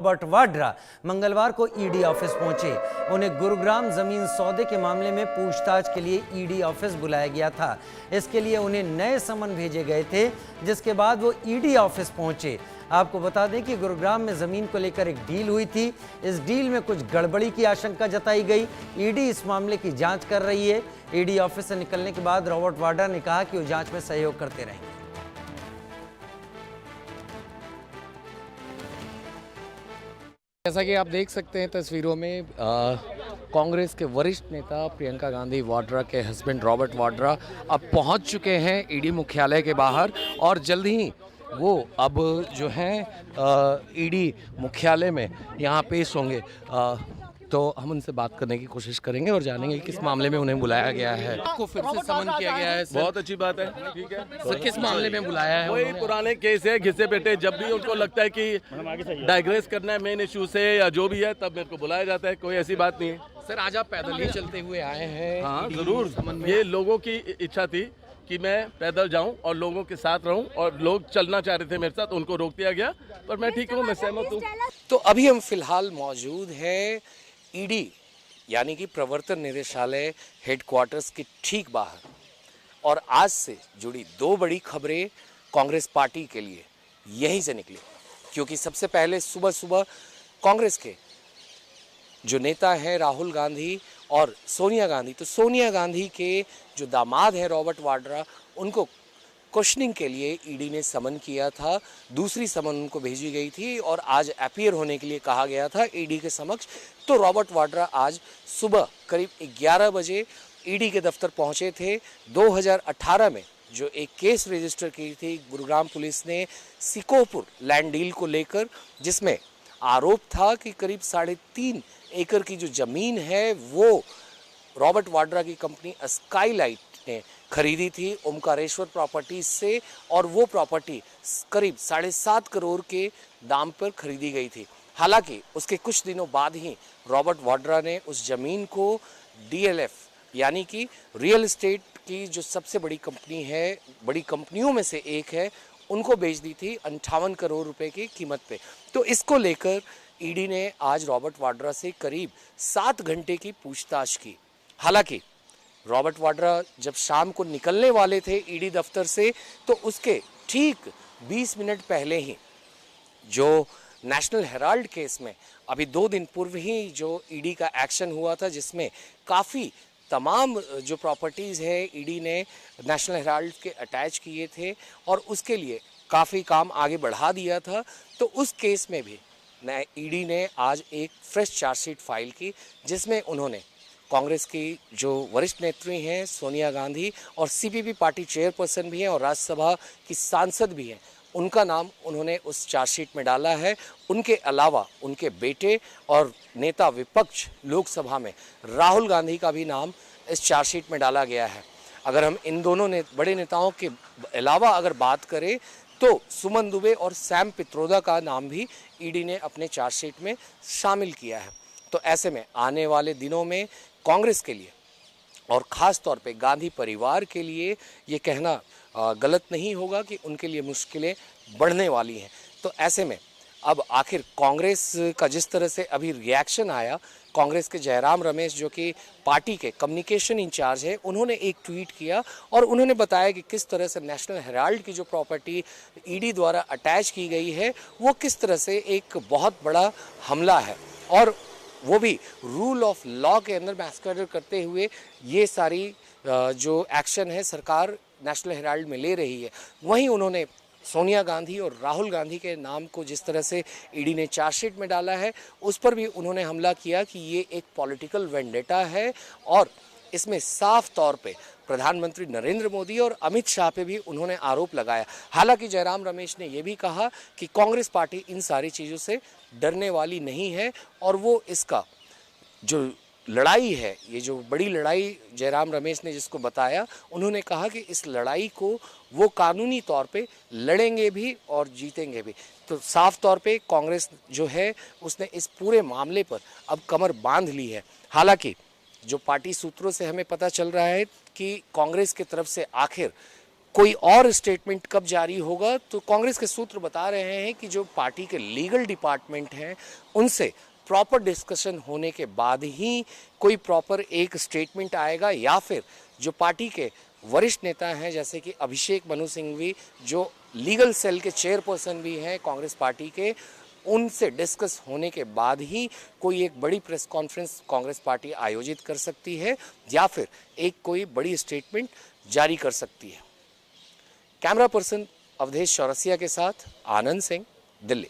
Robert Vadra मंगलवार को ED office पहुंचे। उन्हें गुरुग्राम जमीन सौदे के मामले में पूछताछ के लिए ईडी ऑफिस बुलाया गया था। इसके लिए उन्हें नए समन भेजे गए थे, जिसके बाद वो ईडी ऑफिस पहुंचे। आपको बता दें कि गुरुग्राम में जमीन को लेकर एक डील हुई थी। इस डील में कुछ गड़बड़ी की आशंका जताई गई। ईडी इस मामले की जांच कर रही है। ईडी ऑफिस से निकलने के बाद रॉबर्ट वाड्रा ने कहा कि वो जांच में सहयोग करते रहेंगे। जैसा कि आप देख सकते हैं तस्वीरों में, कांग्रेस के वरिष्ठ नेता प्रियंका गांधी वाड्रा के हस्बैंड रॉबर्ट वाड्रा अब पहुंच चुके हैं ईडी मुख्यालय के बाहर, और जल्द ही वो अब जो हैं ईडी मुख्यालय में यहाँ पेश होंगे। तो हम उनसे बात करने की कोशिश करेंगे और जानेंगे किस मामले में उन्हें बुलाया गया है। आपको फिर से समन किया गया है सर? बहुत अच्छी बात है। ठीक है सर, किस मामले में बुलाया है? वही पुराने केस है, घिसे बैठे। जब भी उनको लगता है कि डाइग्रेस करना है मेन इशू से या जो भी है, तब मेरे को बुलाया जाता है। कोई ऐसी बात नहीं है। सर, आज आप पैदल ही चलते हुए आए हैं? हाँ जरूर, ये लोगों की इच्छा थी कि मैं पैदल जाऊं और लोगों के साथ रहूं, और लोग चलना चाह रहे थे मेरे साथ, उनको रोक दिया गया, पर मैं ठीक हूँ, मैं सहमत हूँ। तो अभी हम फिलहाल मौजूद हैं ईडी यानी कि प्रवर्तन निदेशालय हेडक्वार्टर्स के ठीक बाहर, और आज से जुड़ी दो बड़ी खबरें कांग्रेस पार्टी के लिए यहीं से निकली। क्योंकि सबसे पहले सुबह सुबह कांग्रेस के जो नेता हैं राहुल गांधी और सोनिया गांधी, तो सोनिया गांधी के जो दामाद हैं रॉबर्ट वाड्रा, उनको क्वेश्चनिंग के लिए ईडी ने समन किया था। दूसरी समन उनको भेजी गई थी और आज अपीयर होने के लिए कहा गया था ईडी के समक्ष। तो रॉबर्ट वाड्रा आज सुबह करीब 11 बजे ईडी के दफ्तर पहुंचे थे। 2018 में जो एक केस रजिस्टर की थी गुरुग्राम पुलिस ने सिकोपुर लैंड डील को लेकर, जिसमें आरोप था कि करीब 3.5 एकड़ की जो जमीन है वो रॉबर्ट वाड्रा की कंपनी स्काईलाइट ने खरीदी थी ओमकारेश्वर प्रॉपर्टीज से, और वो प्रॉपर्टी करीब 7.5 करोड़ के दाम पर खरीदी गई थी। हालांकि उसके कुछ दिनों बाद ही रॉबर्ट वाड्रा ने उस जमीन को डीएलएफ यानी कि रियल एस्टेट की जो सबसे बड़ी कंपनी है, बड़ी कंपनियों में से एक है, उनको बेच दी थी 58 करोड़ रुपए की कीमत पे। तो इसको लेकर ईडी ने आज रॉबर्ट वाड्रा से करीब 7 घंटे की पूछताछ की। हालांकि रॉबर्ट वाड्रा जब शाम को निकलने वाले थे ईडी दफ्तर से, तो उसके ठीक 20 मिनट पहले ही जो नेशनल हेराल्ड केस में अभी 2 दिन पूर्व ही जो ईडी का एक्शन हुआ था, जिसमें काफ़ी तमाम जो प्रॉपर्टीज़ है ईडी ने नेशनल हेराल्ड के अटैच किए थे और उसके लिए काफ़ी काम आगे बढ़ा दिया था। तो उस केस में भी ईडी ने आज एक फ्रेश चार्जशीट फाइल की, जिसमें उन्होंने कांग्रेस की जो वरिष्ठ नेत्री हैं सोनिया गांधी और सीपीपी पार्टी चेयरपर्सन भी हैं और राज्यसभा की सांसद भी हैं, उनका नाम उन्होंने उस चार्जशीट में डाला है। उनके अलावा उनके बेटे और नेता विपक्ष लोकसभा में राहुल गांधी का भी नाम इस चार्जशीट में डाला गया है। अगर हम इन दोनों बड़े नेताओं के अलावा अगर बात करें, तो सुमन दुबे और सैम पित्रोदा का नाम भी ईडी ने अपने चार्जशीट में शामिल किया है। तो ऐसे में आने वाले दिनों में कांग्रेस के लिए और ख़ास तौर पे गांधी परिवार के लिए ये कहना गलत नहीं होगा कि उनके लिए मुश्किलें बढ़ने वाली हैं। तो ऐसे में अब आखिर कांग्रेस का जिस तरह से अभी रिएक्शन आया, कांग्रेस के जयराम रमेश जो कि पार्टी के कम्युनिकेशन इंचार्ज है, उन्होंने एक ट्वीट किया और उन्होंने बताया कि किस तरह से नेशनल हेराल्ड की जो प्रॉपर्टी ईडी द्वारा अटैच की गई है वो किस तरह से एक बहुत बड़ा हमला है, और वो भी रूल ऑफ लॉ के अंदर मैस्करेड करते हुए ये सारी जो एक्शन है सरकार नेशनल हेराल्ड में ले रही है। वहीं उन्होंने सोनिया गांधी और राहुल गांधी के नाम को जिस तरह से ईडी ने चार्जशीट में डाला है, उस पर भी उन्होंने हमला किया कि ये एक पॉलिटिकल वेंडेटा है, और इसमें साफ तौर पे प्रधानमंत्री नरेंद्र मोदी और अमित शाह पे भी उन्होंने आरोप लगाया। हालांकि जयराम रमेश ने यह भी कहा कि कांग्रेस पार्टी इन सारी चीज़ों से डरने वाली नहीं है, और वो इसका जो लड़ाई है, ये जो बड़ी लड़ाई जयराम रमेश ने जिसको बताया, उन्होंने कहा कि इस लड़ाई को वो कानूनी तौर पे लड़ेंगे भी और जीतेंगे भी। तो साफ तौर पे कांग्रेस जो है उसने इस पूरे मामले पर अब कमर बांध ली है। हालांकि जो पार्टी सूत्रों से हमें पता चल रहा है कि कांग्रेस की तरफ से आखिर कोई और स्टेटमेंट कब जारी होगा, तो कांग्रेस के सूत्र बता रहे हैं कि जो पार्टी के लीगल डिपार्टमेंट हैं उनसे प्रॉपर डिस्कशन होने के बाद ही कोई प्रॉपर एक स्टेटमेंट आएगा, या फिर जो पार्टी के वरिष्ठ नेता हैं जैसे कि अभिषेक मनु सिंघवी जो लीगल सेल के चेयरपर्सन भी हैं कांग्रेस पार्टी के, उनसे डिस्कस होने के बाद ही कोई एक बड़ी प्रेस कॉन्फ्रेंस कांग्रेस पार्टी आयोजित कर सकती है या फिर एक कोई बड़ी स्टेटमेंट जारी कर सकती है। कैमरा पर्सन अवधेश चौरसिया के साथ आनंद सिंह, दिल्ली।